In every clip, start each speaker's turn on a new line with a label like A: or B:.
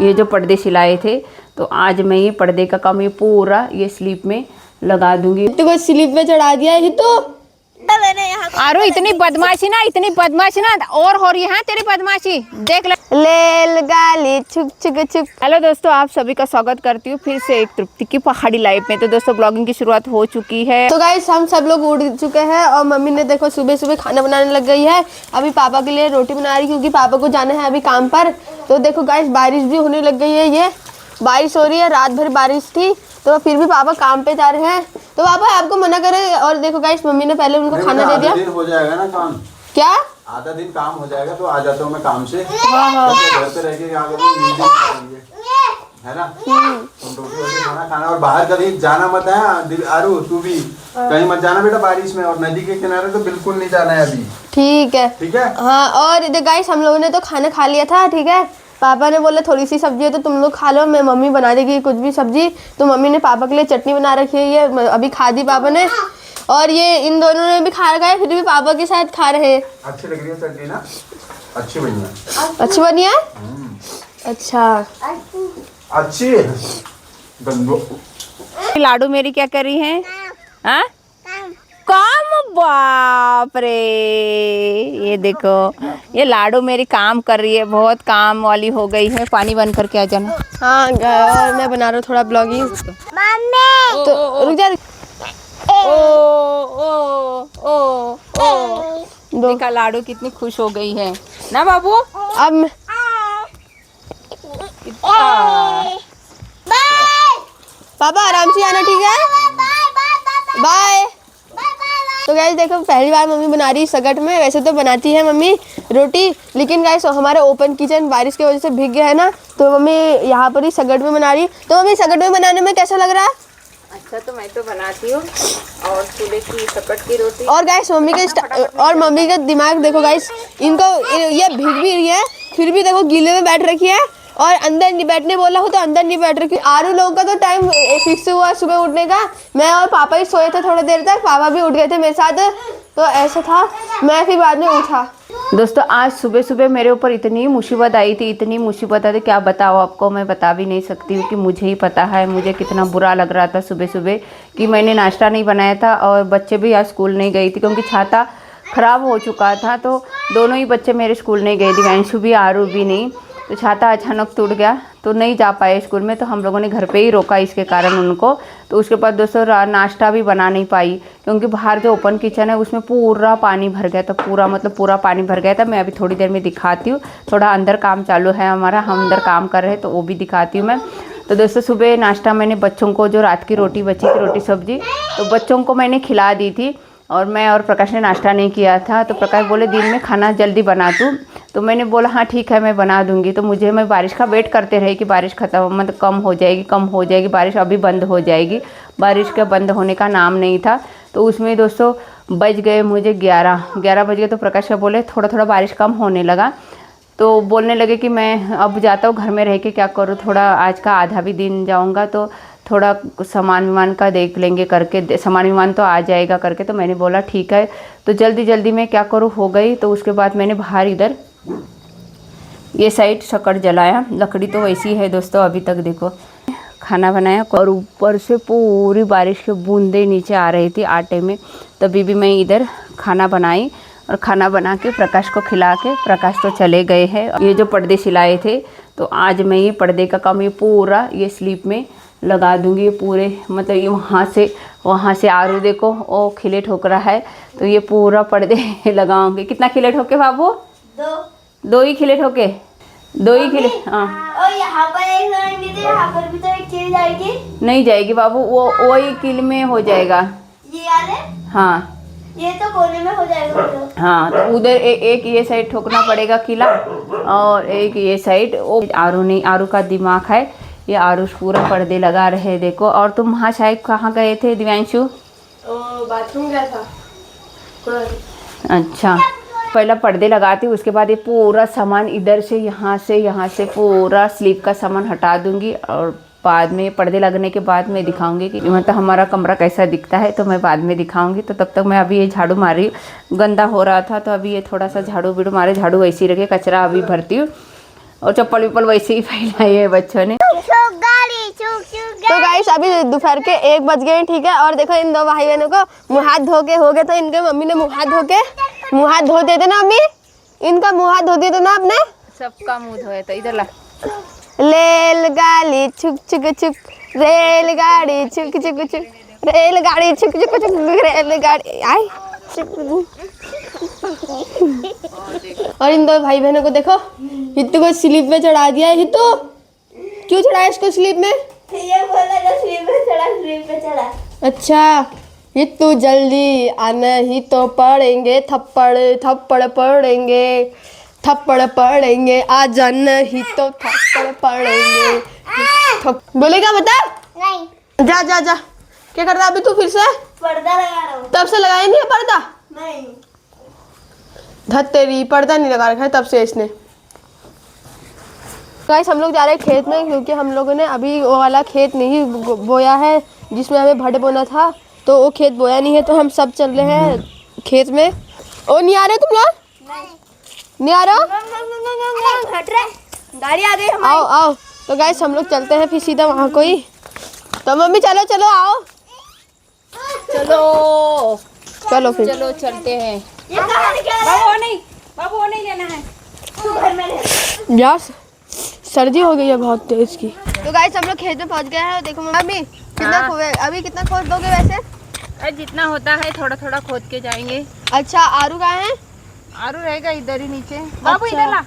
A: ये जो पर्दे सिलाए थे तो आज मैं ये पर्दे का काम ये पूरा ये स्लीप में लगा दूंगी।
B: तो स्लीप में चढ़ा दिया है तो
A: आरो इतनी बदमाशी ना और हो रही है तेरी बदमाशी देख
B: ले गाली छुक छुक छुक।
A: हेलो दोस्तों, आप सभी का स्वागत करती हूँ फिर से एक तृप्ति की पहाड़ी लाइफ में। तो दोस्तों ब्लॉगिंग की शुरुआत हो चुकी है।
B: तो गाइस हम सब लोग उठ चुके हैं और मम्मी ने देखो सुबह सुबह खाना बनाने लग गई है। अभी पापा के लिए रोटी बना रही क्योंकि पापा को जाना है अभी काम पर। तो देखो गाइस बारिश भी होने लग गई है, ये बारिश हो रही है, रात भर बारिश थी तो फिर भी पापा काम पे जा रहे हैं। तो पापा आपको मना करे। और देखो गाइस मम्मी ने पहले उनको खाना दे दिया।
C: दिन हो जाएगा ना काम,
B: क्या
C: आधा दिन काम हो जाएगा तो आ जाता हूँ मैं काम से।
B: हाँ।
C: घर पे रह के है ना, तुम रोटी वोटी खाना और बाहर कभी जाना मत है। आरू तू भी कहीं मत जाना बेटा बारिश में, और नदी के किनारे तो बिल्कुल नहीं जाना है अभी।
B: ठीक है
C: ठीक है।
B: हाँ और गाइस हम लोगों ने तो खाना खा लिया था। ठीक है, पापा ने बोला थोड़ी सी सब्जी है तो तुम लोग खा लो, मैं मम्मी बना देगी कुछ भी सब्जी। तो मम्मी ने पापा के लिए चटनी बना रखी है, ये अभी खा दी पापा ने। और ये इन दोनों ने भी खा रखा है, फिर भी पापा के साथ खा रहे हैं।
C: अच्छी लग रही है चटनी ना, अच्छी बनी है।
B: अच्छी बनी है। अच्छा
C: अच्छी गंदो।
A: लाडू मेरी क्या कर रही है? हाँ काम, बाप रे। ये देखो ये लाडू मेरी काम कर रही है, बहुत काम वाली हो गई है। पानी बंद करके आ जाना।
B: हाँ और मैं बना रहा हूँ थोड़ा ब्लॉगिंग। तो रुक जा।
A: देखा लाडू कितनी खुश हो गई है ना बाबू।
B: अब पापा आराम से आना, ठीक है, बाय। तो गाइस देखो पहली बार मम्मी बना रही है सगट में। वैसे तो बनाती है मम्मी रोटी, लेकिन गाइस हमारा ओपन किचन बारिश की वजह से भीग गया है ना, तो मम्मी यहाँ पर ही सगट में बना रही है। तो मम्मी सगट में बनाने में कैसा लग रहा है?
A: अच्छा तो मैं तो बनाती हूँ और चूल्हे की सकट की रोटी।
B: और गाइस मम्मी का दिमाग देखो गाइस, इनको ये भीग भी रही है फिर भी देखो गीले में बैठ रखी है, और अंदर नहीं बैठने बोला हो तो अंदर नहीं बैठ रही। आरू लोगों का तो टाइम फिक्स हुआ सुबह उठने का। मैं और पापा ही सोए थे थोड़ी देर तक, पापा भी उठ गए थे मेरे साथ। तो ऐसा था, मैं फिर बाद में उठा।
A: दोस्तों आज सुबह सुबह मेरे ऊपर इतनी मुसीबत आई थी, इतनी मुसीबत आई थी क्या बताओ आपको, मैं बता भी नहीं सकती हूँ कि मुझे ही पता है मुझे कितना बुरा लग रहा था सुबह सुबह कि मैंने नाश्ता नहीं बनाया था। और बच्चे भी आज स्कूल नहीं गई थी क्योंकि छाता ख़राब हो चुका था, तो दोनों ही बच्चे मेरे स्कूल नहीं गए थे, वैंशु भी आरू भी नहीं। तो छाता अचानक टूट गया तो नहीं जा पाए स्कूल में, तो हम लोगों ने घर पे ही रोका इसके कारण उनको। तो उसके बाद दोस्तों नाश्ता भी बना नहीं पाई क्योंकि बाहर जो ओपन किचन है उसमें पूरा पानी भर गया था, पूरा पानी भर गया था। मैं अभी थोड़ी देर में दिखाती हूँ, थोड़ा अंदर काम चालू है हमारा, हम अंदर काम कर रहे हैं तो वो भी दिखाती हूँ मैं। तो दोस्तों सुबह नाश्ता मैंने बच्चों को, जो रात की रोटी बची थी रोटी सब्जी, तो बच्चों को मैंने खिला दी थी। और मैं और प्रकाश ने नाश्ता नहीं किया था, तो प्रकाश बोले दिन में खाना जल्दी बना दूँ, तो मैंने बोला हाँ ठीक है मैं बना दूँगी। तो मैं बारिश का वेट करते रही कि बारिश ख़त्म मतलब कम हो जाएगी, बारिश अभी बंद हो जाएगी। बारिश के बंद होने का नाम नहीं था। तो उसमें दोस्तों बज गए मुझे 11 बज गए। तो प्रकाश का बोले थोड़ा थोड़ा बारिश कम होने लगा, तो बोलने लगे कि मैं अब जाता हूँ घर में रह के क्या करूँ, थोड़ा आज का आधा भी दिन जाऊँगा तो थोड़ा सामान विमान का देख लेंगे करके, सामान विमान तो आ जाएगा करके। तो मैंने बोला ठीक है, तो जल्दी में क्या करूँ हो गई। तो उसके बाद मैंने बाहर इधर ये साइड सकड़ जलाया, लकड़ी तो वैसी है दोस्तों अभी तक। देखो खाना बनाया और ऊपर से पूरी बारिश की बूंदें नीचे आ रही थी आटे में, तभी भी मैं इधर खाना बनाई और खाना बना के प्रकाश को खिला के प्रकाश तो चले गए हैं। ये जो पर्दे सिलाए थे तो आज मैं ये पर्दे का काम ये पूरा ये स्लीप में लगा दूंगी, ये पूरे मतलब ये वहाँ से आरू देखो वो खिले ठोक रहा है, तो ये पूरा पर्दे लगाऊंगी। कितना खिले ठोके बाबू? दो ही खिले ठोके, दो ही खिले। हाँ
D: और यहाँ पर एक लगाएंगे तो यहाँ पर भी तो एक खिल जाएगी।
A: नहीं जाएगी बाबू, वो वही किल में हो जाएगा।
D: ये वाले?
A: हाँ
D: ये तो कोने में हो जाएगा तो।
A: हाँ तो उधर एक ये साइड ठोकना पड़ेगा किला और एक ये साइड। वो आरू का दिमाग है, ये आरुष पूरा पर्दे लगा रहे हैं देखो। और तुम वहाँ शायद कहाँ गए थे दिव्यांशु?
B: बाथरूम गया था।
A: अच्छा पहला पर्दे लगाती हूँ, उसके बाद ये पूरा सामान इधर से यहाँ से पूरा स्लीप का सामान हटा दूँगी। और बाद में पर्दे लगने के बाद मैं दिखाऊंगी कि मतलब हमारा कमरा कैसा दिखता है, तो मैं बाद में दिखाऊंगी। तो तब तक मैं अभी ये झाड़ू मारी हूँ, गंदा हो रहा था तो अभी ये थोड़ा सा झाड़ू मारे, झाड़ू ऐसी रखे, कचरा अभी भरती हूँ। और चप्पल विप्पल वैसे ही फैलाई है बच्चों ने।
B: तो गाइस अभी दोपहर के 1 बज गए, ठीक है। और देखो इन दो भाई बहनों को मुँह हाथ धो के हो गए, तो इनके मम्मी ने मुँह हाथ धो देते ना मम्मी, इनका मुँह हाथ धो देते ना आपने।
A: सबका मुंह धोए तो इधर ला।
B: रेलगाड़ी छुक छुक छुक, रेलगाड़ी छुक छुक छुक, रेलगाड़ी छुक छुक छुक, रेलगाड़ी आई। और इन दो भाई बहनों को देखो, हित्तू को स्लीप में चढ़ा दिया है। हित्तू क्यों चढ़ाया इसको स्लीप में?
D: ये बोला जो स्लीप पे चढ़ा।
B: अच्छा, हित्तू जल्दी आना ही तो पड़ेंगे थप्पड़ थप्पड़ पड़ेंगे, थप्पड़ पड़ेंगे, आ जाना ही तो थप्पड़ पड़ेंगे। बोलेगा बता?
D: नहीं,
B: जा जा जा। क्या कर रहा है अभी तू फिर से?
D: पर्दा लगा रहा हूँ।
B: तब से लगाया नहीं है पर्दा?
D: नहीं,
B: धत तेरी, पर्दा नहीं लगा रखा है तब से इसने। गाइस हम लोग जा रहे हैं खेत में, क्योंकि हम लोगों ने अभी वो वाला खेत नहीं बोया है जिसमें हमें भट बोना था, तो वो खेत बोया नहीं है, तो हम सब चल रहे हैं खेत में। ओ नहीं आ रहे तुम लोग? नहीं आ रहे हो?
D: हट रहा है, गाड़ी आ गई हमारी।
B: आओ आओ। तो गाइस हम लोग चलते हैं फिर सीधा वहाँ कोई। तो मम्मी चलो चलो आओ।
A: चलो
B: चलो फिर
A: चलो चलते हैं।
D: ये कहाँ निकल रहा है?
A: बाबू नहीं लेना है।
D: तू घर में रह।
B: यार सर्दी हो गई है बहुत तेज की। तो गाइस हम लोग खेत में पहुँच गए हैं। देखो मम्मी कितना अभी कितना खोद दोगे वैसे?
A: अरे जितना होता है थोड़ा थोड़ा खोद के जाएंगे।
B: अच्छा आरू कहाँ है?
A: आरू रहेगा इधर ही नीचे। बाबू इधर ला,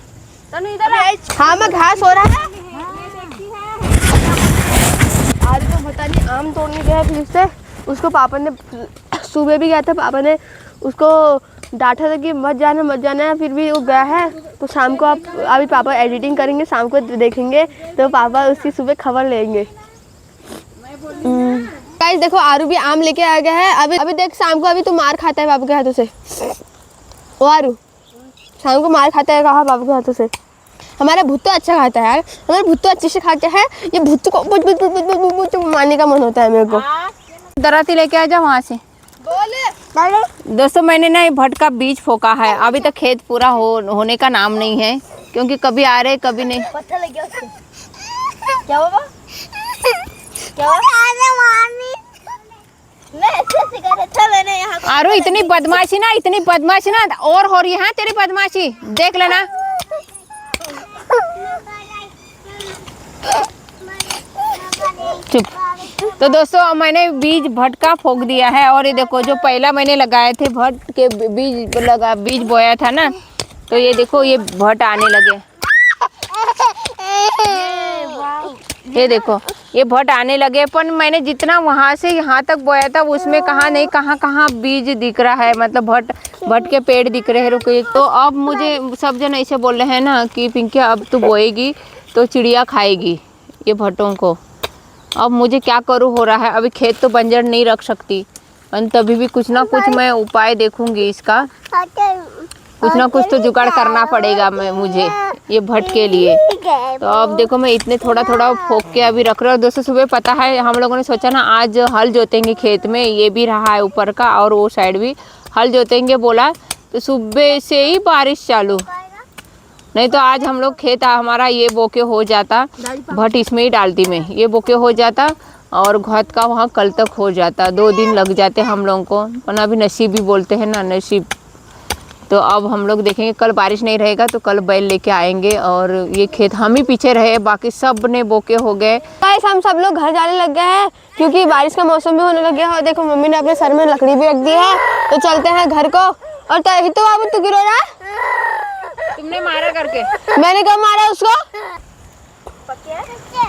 A: तनु इधर ला।
B: हाँ मैं घास हो रहा है। आरू तो पता नहीं आम तोड़ने गया फिर से। उसको पापा ने सुबह भी गया था, पापा ने उसको डांटा था कि मत जाना है, फिर भी वो गया है। तो शाम को आप अभी पापा एडिटिंग करेंगे, शाम को देखेंगे तो पापा उसकी सुबह खबर लेंगे। गाइस देखो आरू भी आम लेके आ गया है। अभी देख शाम को अभी तो मार खाता है पापा के हाथों से। ओ आरू शाम को मार खाता है कहा पापा के हाथों से। हमारा भुट्टो अच्छा खाता है यार, हमारा भुट्टो अच्छे से खाते हैं। ये भुट्टो को मारने का मन होता है मेरे को।
A: दराती लेके आ जा वहाँ से। दोस्तों मैंने ना ये भट का बीज फोका है। अभी तक खेत पूरा होने का नाम नहीं है, क्योंकि कभी आ रहे कभी नहीं।
D: पत्थर लग गया उसको। क्या हुआ? क्या हुआ? मैं ऐसे सिखा रहा था मैंने यहाँ पे।
A: आरू इतनी बदमाशी ना और हो रही है तेरी बदमाशी, देख लेना। चुप। तो दोस्तों मैंने बीज भट का फोक दिया है, और ये देखो जो पहला मैंने लगाए थे भट के बीज बोया था ना, तो ये देखो ये भट आने लगे। ये देखो ये भट आने लगे, पर मैंने जितना वहाँ से यहाँ तक बोया था उसमें कहाँ बीज दिख रहा है, मतलब भट के पेड़ दिख रहे हैं। रुको, तो अब मुझे सब जन ऐसे बोल रहे हैं ना कि पिंकी अब तू बोएगी तो चिड़िया खाएगी ये भटों को। अब मुझे क्या करूँ हो रहा है, अभी खेत तो बंजर नहीं रख सकती, तभी भी कुछ ना कुछ मैं उपाय देखूंगी इसका। कुछ ना कुछ तो जुगाड़ करना पड़ेगा मुझे ये भट के लिए। तो अब देखो मैं इतने थोड़ा फोक के अभी रख रहा हूँ। दोस्तों सुबह पता है हम लोगों ने सोचा ना आज हल जोतेंगे खेत में, ये भी रहा है ऊपर का और वो साइड भी हल जोतेंगे बोला, तो सुबह से ही बारिश चालू। नहीं तो आज हम लोग खेत हमारा ये बोके हो जाता, भट इसमें ही डालती मैं, ये बोके हो जाता और घात का वहाँ कल तक हो जाता। 2 दिन लग जाते हम लोगों को, वरना अभी नसीब भी बोलते हैं ना, नसीब। तो अब हम लोग देखेंगे, कल बारिश नहीं रहेगा तो कल बैल लेके आएंगे और ये खेत हम ही पीछे रहे, बाकी सब ने बोके हो गए।
B: गाइस हम सब लोग घर जाने लग गए हैं, क्योंकि बारिश का मौसम भी होने लग गया है। देखो मम्मी ने अपने सर में लकड़ी भी रख दी है, तो चलते हैं घर को। और तो बाबू तू गिरो रहा है?
A: तुमने मारा करके?
B: मैंने कब मारा उसको?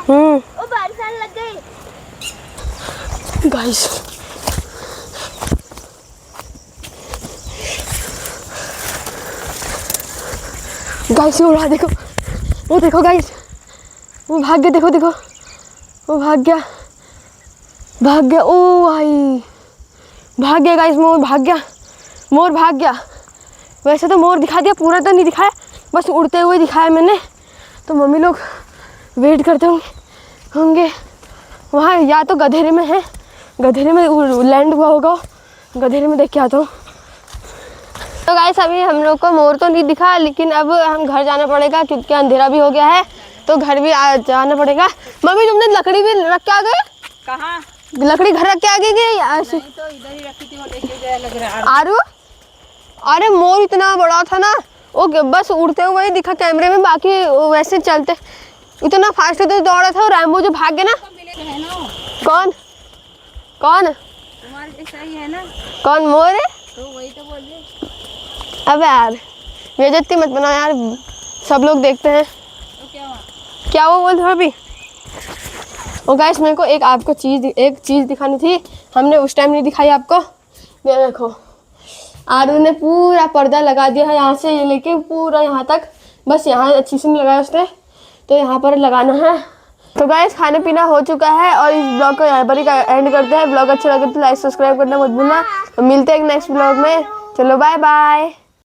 D: वो बारिश आने लग गई।
B: गाइस ये उड़ा, देखो वो, देखो गाइस वो भाग गया, देखो वो भाग गया। ओ भाई भाग गया गाइस, मोर भाग गया। वैसे तो मोर दिखा दिया, पूरा तो नहीं दिखाया, बस उड़ते हुए दिखाया मैंने। तो मम्मी लोग वेट करते होंगे वहाँ, या तो गधेरे में है, गधेरे में लैंड हुआ होगा, गधेरे में देख के आता हूँ। तो तो गाइस अभी हम लोग को मोर तो नहीं दिखा, लेकिन अब हम घर जाना पड़ेगा क्योंकि अंधेरा भी हो गया है, तो घर भी जाना पड़ेगा। मम्मी तुमने लकड़ी भी रख के आ गए?
A: कहाँ?
B: लकड़ी घर रख के आ गई
A: तो इधर ही रखी थी, वो लेके गया लग रहा है।
B: आरू, अरे मोर इतना बड़ा था ना, वो बस उड़ते हुए ही दिखा कैमरे में, बाकी वैसे चलते इतना फास्ट तो दौड़ा था। और रैम्बो जो भाग गया ना, कौन कौन
A: तुम्हारे जैसा ही है ना,
B: कौन मोर है?
A: तो वही तो बोल रही।
B: अब यार बेइज्जती मत बना यार, सब लोग देखते हैं।
A: तो क्या हुआ?
B: क्या वो बोल रहे अभी? और गाइस मेरे को एक चीज़ दिखानी थी, हमने उस टाइम नहीं दिखाई आपको। ये देखो आरू ने पूरा पर्दा लगा दिया है, यहाँ से ये लेके पूरा यहाँ तक, बस यहाँ अच्छी से नहीं लगाया उसने, तो यहाँ पर लगाना है। तो गाइस खाना पीना हो चुका है और इस ब्लॉग को यहाँ पर ही एंड करते हैं। ब्लॉग अच्छा लगे तो लाइक सब्सक्राइब करना मत भूलना। तो मिलते हैं एक नेक्स्ट ब्लॉग में। चलो बाय बाय।